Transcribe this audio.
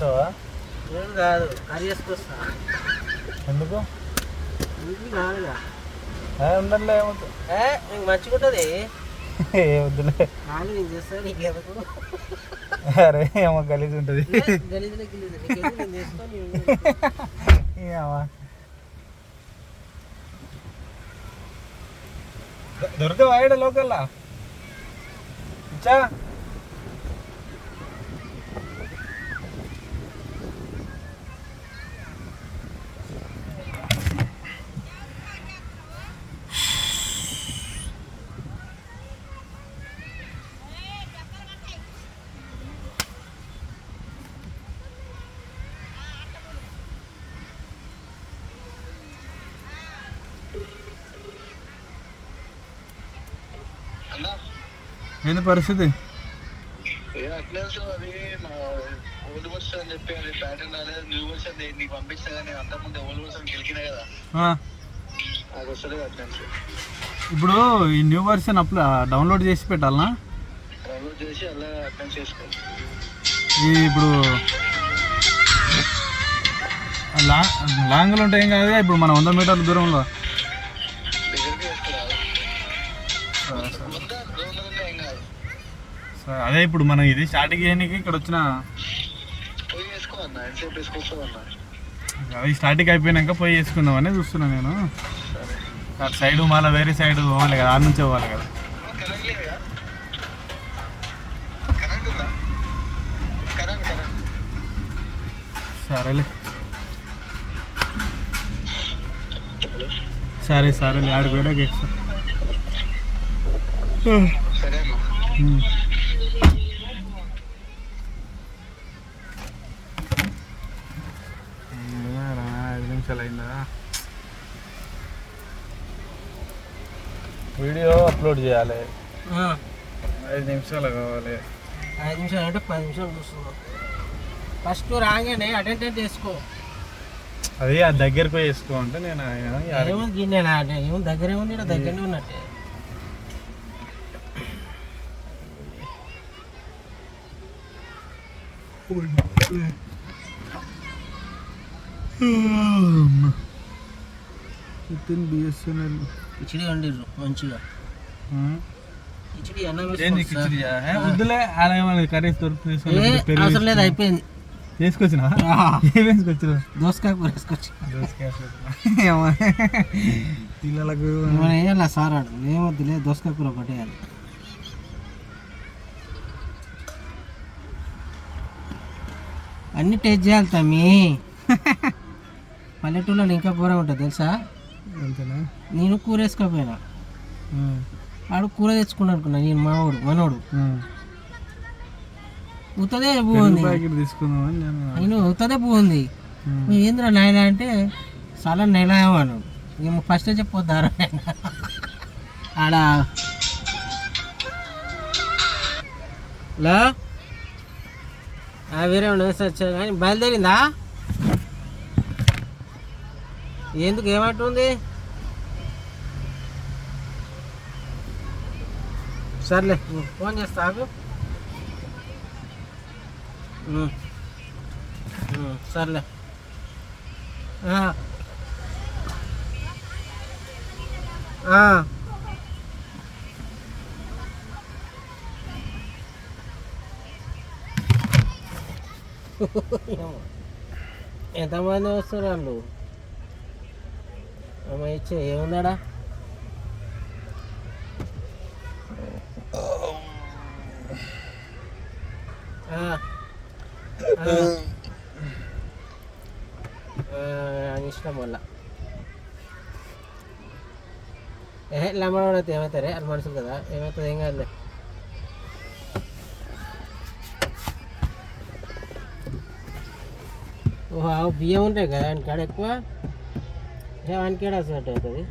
తింటావా? నేను కాదు, కర్రీ చేసుకొస్తా. ఎందుకు? ఇంటికి కాదుగా. ఉండలే, ఏమవుతుంది? నీకు మంచిగా ఉంటుంది. వద్దులే, కానీ నేను చేస్తాను. నీకెందుకు? అరే ఏమో గలీజ్ ఉంటుంది. గలీజ్లే నేను చేస్తాను. దొరకవా ఈడ లోకల్లా? ఇచ్చా ఏంది పరిస్థితి? అది ఓల్డ్ బస్ అని చెప్పి అది ప్యాటర్న్ రాలేదు, న్యూ బస్ అది నీకు పంపిస్తా. కానీ అంతకుముందు ఓల్డ్ బస్ అని గెలికినా కదా, అది వస్తుంది అటెండెన్స్. ఇప్పుడు ఈ న్యూ వర్షన్ డౌన్లోడ్ చేసి పెట్టాలనా? డౌన్లోడ్ చేసి అలా అటెండెన్స్ చేసుకో. ఈ ఇప్పుడు లాంగ్లో ఉంటాయి ఏం కాదు, ఇప్పుడు మన 100 మీటర్ల దూరంలో దగ్గరికి వేసుకురాదు. ఏం కాదు. అదే ఇప్పుడు మనం ఇది స్టార్టింగ్ చేయడానికి ఇక్కడ వచ్చిన పోయి వేసుకో అన్న, ఎంతసేపు వేసుకొస్తావు అన్న. అది స్టార్టింగ్ అయిపోయినాక పోయి వేసుకుందామని చూస్తున్నా నేను. అటు సైడ్ మళ్ళీ వేరే సైడ్ పోవాలి కదా, ఆడ నుంచి పోవాలి కదా. కరెంట్ లేదా? కరెంట్ ఉందా? కరెంట్ సరేలే సరేలే ఆడికి పోయాక ఎక్కువ. సరే అన్న. 5 నిమిషాలు అయిందా? వీడియో అప్లోడ్ చేయాలి, 5 నిమిషాలు కావాలి. 5 నిమిషాలు అంటే 10 నిమిషాలు చూస్తున్నాం. ఫస్ట్ రాగానే అటెండెన్స్ చేసుకో. అది ఆ దగ్గరకు పోయి వేసుకో అంటే నేను ఏముంది గిన్నెనా అంటే ఏముంది, దగ్గరే ఉంది, దగ్గరనే ఉన్నట్టే. బిఎస్ఎన్ఎల్ కిచిడి వండిర్రు మంచిగా. కిచిడి అన్నం వద్దులే, అలా ఏమన్నా కర్రీస్ దొరుకుతుంది. అవసరం లేదు, అయిపోయింది. తీసుకొచ్చినా? ఏం వేసుకొచ్చిన? దోసకాయ కూర వేసుకొచ్చి. పిల్లలకు వేయాలి సార్, ఆడు ఏమొద్దులే, దోసకాయ కూర ఒకటి వేయాలి. అన్ని టేస్ట్ చేయాలి తమ్మి. పల్లెటూళ్ళలో ఇంకా కూర ఉంటుంది తెలుసా? అంతేనా? నేను కూర వేసుకోపోయినా, ఆడు కూర తెచ్చుకున్నా అనుకున్నా. నేను మనోడు ఉత్తదే బాగుంది తీసుకుందామని నేను, ఉత్తదే బాగుంది. ఏంద్రా నాయన అంటే చాలా నెలవాడు. మేము ఫస్ట్ చెప్పొద్దారా ఆడ వేరే వచ్చా కానీ బయలుదేరిందా? ఎందుకు ఏమంటుంది? సర్లే ఫోన్ చేస్తాకు. సర్లే ఎంతమంది వస్తారు వాళ్ళు? అమ్మ ఇచ్చే ఏముందాడా? ఇష్టం వల్ల లమ్మడ అయితే ఏమవుతారే, అది మనుషులు కదా, ఏమవుతుంది? ఏం కాదులే. ఓహో బియ్యం ఉంటాయి కదా వానికి కాడ ఎక్కువ, వానికి ఏడా అవుతుంది.